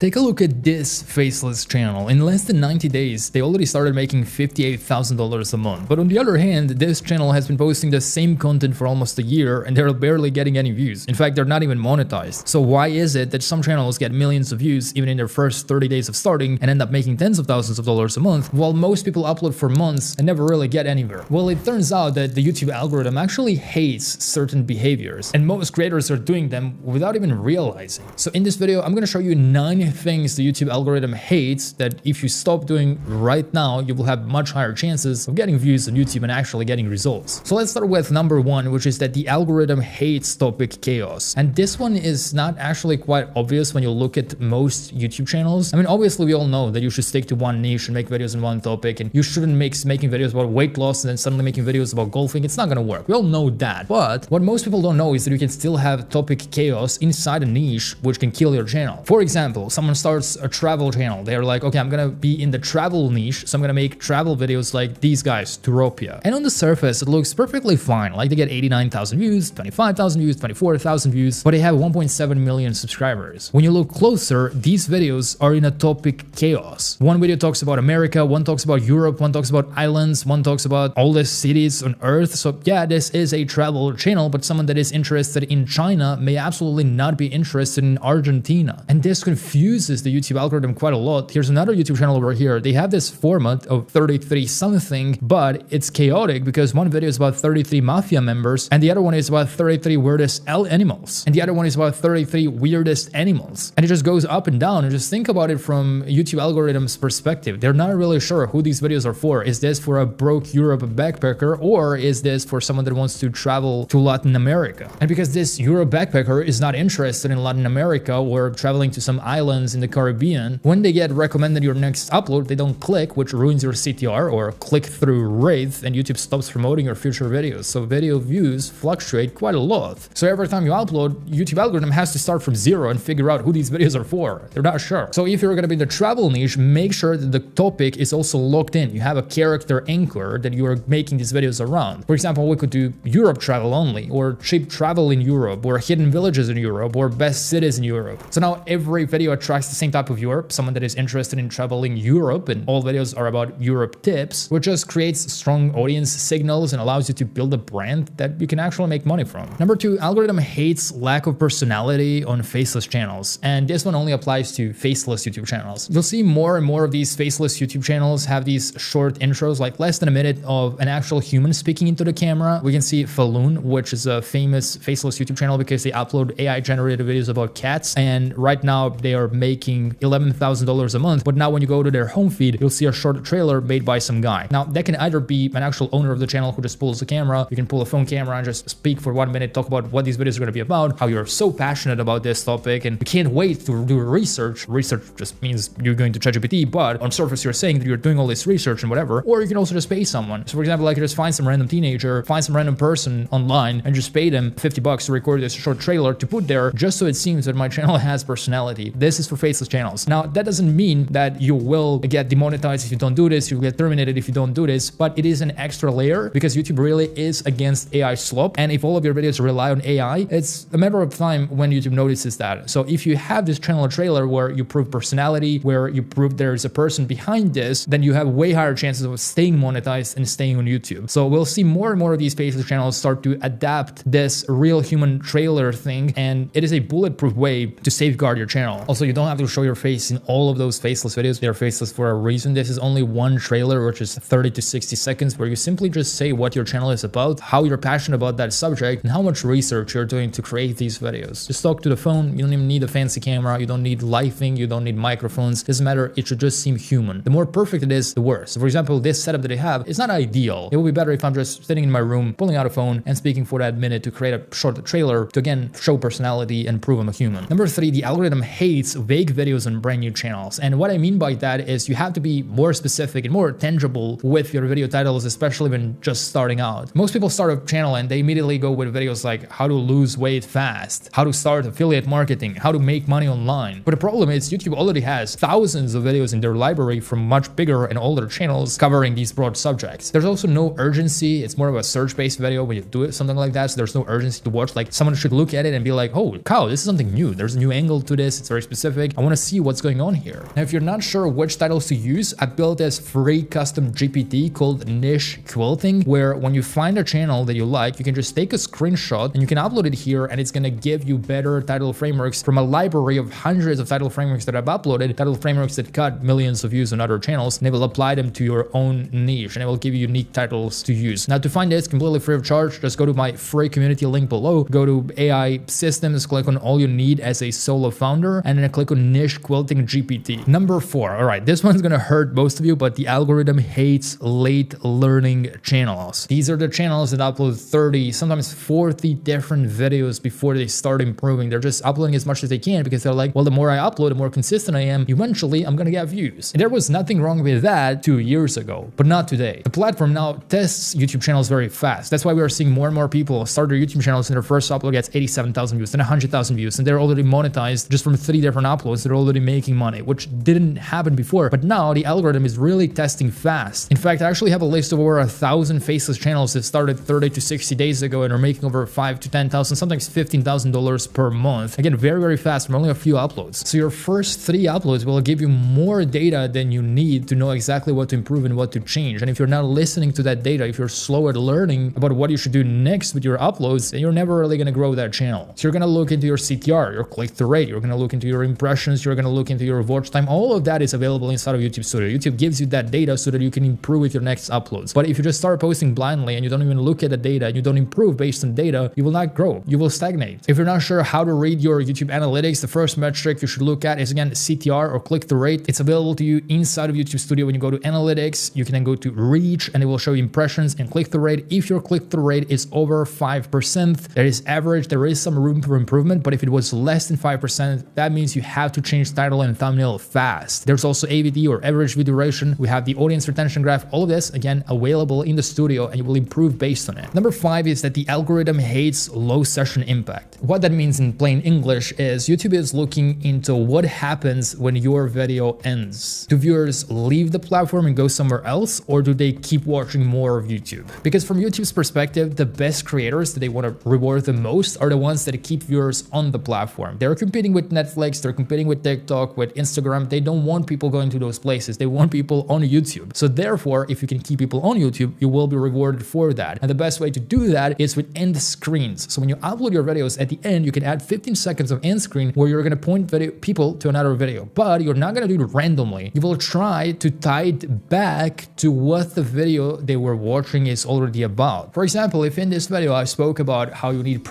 Take a look at this faceless channel. In less than 90 days, they already started making $58,000 a month. But on the other hand, this channel has been posting the same content for almost a year and they're barely getting any views. In fact, they're not even monetized. So why is it that some channels get millions of views even in their first 30 days of starting and end up making tens of thousands of dollars a month, while most people upload for months and never really get anywhere? Well, it turns out that the YouTube algorithm actually hates certain behaviors, and most creators are doing them without even realizing. So in this video, I'm going to show you 9 things the YouTube algorithm hates that if you stop doing right now, you will have much higher chances of getting views on YouTube and actually getting results. So let's start with number 1, which is that the algorithm hates topic chaos. And this one is not actually quite obvious when you look at most YouTube channels. I mean, obviously we all know that you should stick to one niche and make videos on one topic, and you shouldn't making videos about weight loss and then suddenly making videos about golfing. It's not going to work. We all know that. But what most people don't know is that you can still have topic chaos inside a niche, which can kill your channel. For example, someone starts a travel channel. They're like, okay, I'm gonna be in the travel niche, so I'm gonna make travel videos like these guys, Turopia. And on the surface, it looks perfectly fine. Like they get 89,000 views, 25,000 views, 24,000 views, but they have 1.7 million subscribers. When you look closer, these videos are in a topic chaos. One video talks about America, one talks about Europe, one talks about islands, one talks about oldest cities on Earth. So yeah, this is a travel channel, but someone that is interested in China may absolutely not be interested in Argentina. And this confuses the YouTube algorithm quite a lot. Here's another YouTube channel over here. They have this format of 33 something, but it's chaotic because one video is about 33 mafia members and the other one is about 33 weirdest animals. And the other one is about 33 weirdest animals. And it just goes up and down. And just think about it from YouTube algorithm's perspective. They're not really sure who these videos are for. Is this for a broke Europe backpacker, or is this for someone that wants to travel to Latin America? And because this Europe backpacker is not interested in Latin America or traveling to some islands in the Caribbean, when they get recommended your next upload, they don't click, which ruins your CTR or click-through rate, and YouTube stops promoting your future videos. So video views fluctuate quite a lot. So every time you upload, YouTube algorithm has to start from zero and figure out who these videos are for. They're not sure. So if you're going to be in the travel niche, make sure that the topic is also locked in. You have a character anchor that you are making these videos around. For example, we could do Europe travel only, or cheap travel in Europe, or hidden villages in Europe, or best cities in Europe. So now every video attracts the same type of viewer, someone that is interested in traveling Europe, and all videos are about Europe tips, which just creates strong audience signals and allows you to build a brand that you can actually make money from. Number 2, algorithm hates lack of personality on faceless channels, and this one only applies to faceless YouTube channels. You'll see more and more of these faceless YouTube channels have these short intros, like less than a minute of an actual human speaking into the camera. We can see Falloon, which is a famous faceless YouTube channel because they upload AI generated videos about cats, and right now they are making $11,000 a month. But now when you go to their home feed, you'll see a short trailer made by some guy. Now that can either be an actual owner of the channel who just pulls the camera. You can pull a phone camera and just speak for 1 minute, talk about what these videos are going to be about, how you're so passionate about this topic and you can't wait to do research. Research just means you're going to ChatGPT, but on surface you're saying that you're doing all this research and whatever. Or you can also just pay someone. So for example, like you just find some random teenager, find some random person online and just pay them $50 to record this short trailer to put there just so it seems that my channel has personality. This is for faceless channels. Now that doesn't mean that you will get demonetized if you don't do this, you'll get terminated if you don't do this, but it is an extra layer because YouTube really is against AI slop. And if all of your videos rely on AI, it's a matter of time when YouTube notices that. So if you have this channel trailer where you prove personality, where you prove there's a person behind this, then you have way higher chances of staying monetized and staying on YouTube. So we'll see more and more of these faceless channels start to adapt this real human trailer thing, and it is a bulletproof way to safeguard your channel. Also, you don't have to show your face in all of those faceless videos. They're faceless for a reason. This is only one trailer, which is 30 to 60 seconds, where you simply just say what your channel is about, how you're passionate about that subject, and how much research you're doing to create these videos. Just talk to the phone. You don't even need a fancy camera. You don't need lighting. You don't need microphones. Doesn't matter. It should just seem human. The more perfect it is, the worse. So for example, this setup that I have is not ideal. It would be better if I'm just sitting in my room, pulling out a phone and speaking for that minute to create a short trailer to again show personality and prove I'm a human. Number 3, the algorithm hates vague videos on brand new channels. And what I mean by that is you have to be more specific and more tangible with your video titles, especially when just starting out. Most people start a channel and they immediately go with videos like how to lose weight fast, how to start affiliate marketing, how to make money online. But the problem is YouTube already has thousands of videos in their library from much bigger and older channels covering these broad subjects. There's also no urgency. It's more of a search-based video when you do it, something like that. So there's no urgency to watch. Like someone should look at it and be like, oh, cow, this is something new. There's a new angle to this. It's very specific. specific. I want to see what's going on here. Now, if you're not sure which titles to use, I built this free custom GPT called Niche Quilting, where when you find a channel that you like, you can just take a screenshot and you can upload it here, and it's going to give you better title frameworks from a library of hundreds of title frameworks that I've uploaded, title frameworks that got millions of views on other channels, and it will apply them to your own niche, and it will give you unique titles to use. Now, to find this completely free of charge, just go to my free community link below, go to AI systems, click on all you need as a solo founder, and then click on Niche Quilting GPT. Number 4. All right, this one's gonna hurt most of you, but the algorithm hates late learning channels. These are the channels that upload 30, sometimes 40 different videos before they start improving. They're just uploading as much as they can because they're like, well, the more I upload, the more consistent I am, eventually I'm gonna get views. And there was nothing wrong with that 2 years ago, but not today. The platform now tests YouTube channels very fast. That's why we are seeing more and more people start their YouTube channels and their first upload gets 87,000 views, then 100,000 views, and they're already monetized just from 3 different uploads. They're already making money, which didn't happen before. But now the algorithm is really testing fast. In fact, I actually have a list of over 1,000 faceless channels that started 30 to 60 days ago and are making over $5,000 to $10,000, sometimes $15,000 per month. Again, very, very fast from only a few uploads. So your first 3 uploads will give you more data than you need to know exactly what to improve and what to change. And if you're not listening to that data, if you're slow at learning about what you should do next with your uploads, then you're never really going to grow that channel. So you're going to look into your CTR, your click-through rate, you're going to look into your impressions, you're going to look into your watch time. All of that is available inside of YouTube Studio. YouTube gives you that data so that you can improve with your next uploads. But if you just start posting blindly and you don't even look at the data and you don't improve based on data, you will not grow. You will stagnate. If you're not sure how to read your YouTube analytics, the first metric you should look at is, again, CTR or click-through rate. It's available to you inside of YouTube Studio. When you go to analytics, you can then go to reach and it will show you impressions and click-through rate. If your click-through rate is over 5%, that is average. There is some room for improvement, but if it was less than 5%, that means you have to change title and thumbnail fast. There's also AVD or average video duration. We have the audience retention graph. All of this, again, available in the studio, and you will improve based on it. Number 5 is that the algorithm hates low session impact. What that means in plain English is YouTube is looking into what happens when your video ends. Do viewers leave the platform and go somewhere else, or do they keep watching more of YouTube? Because from YouTube's perspective, the best creators that they want to reward the most are the ones that keep viewers on the platform. They're competing with Netflix, they're competing with TikTok, with Instagram. They don't want people going to those places. They want people on YouTube. So therefore, if you can keep people on YouTube, you will be rewarded for that. And the best way to do that is with end screens. So when you upload your videos, at the end, you can add 15 seconds of end screen where you're going to point people to another video, but you're not going to do it randomly. You will try to tie it back to what the video they were watching is already about. For example, if in this video I spoke about how you need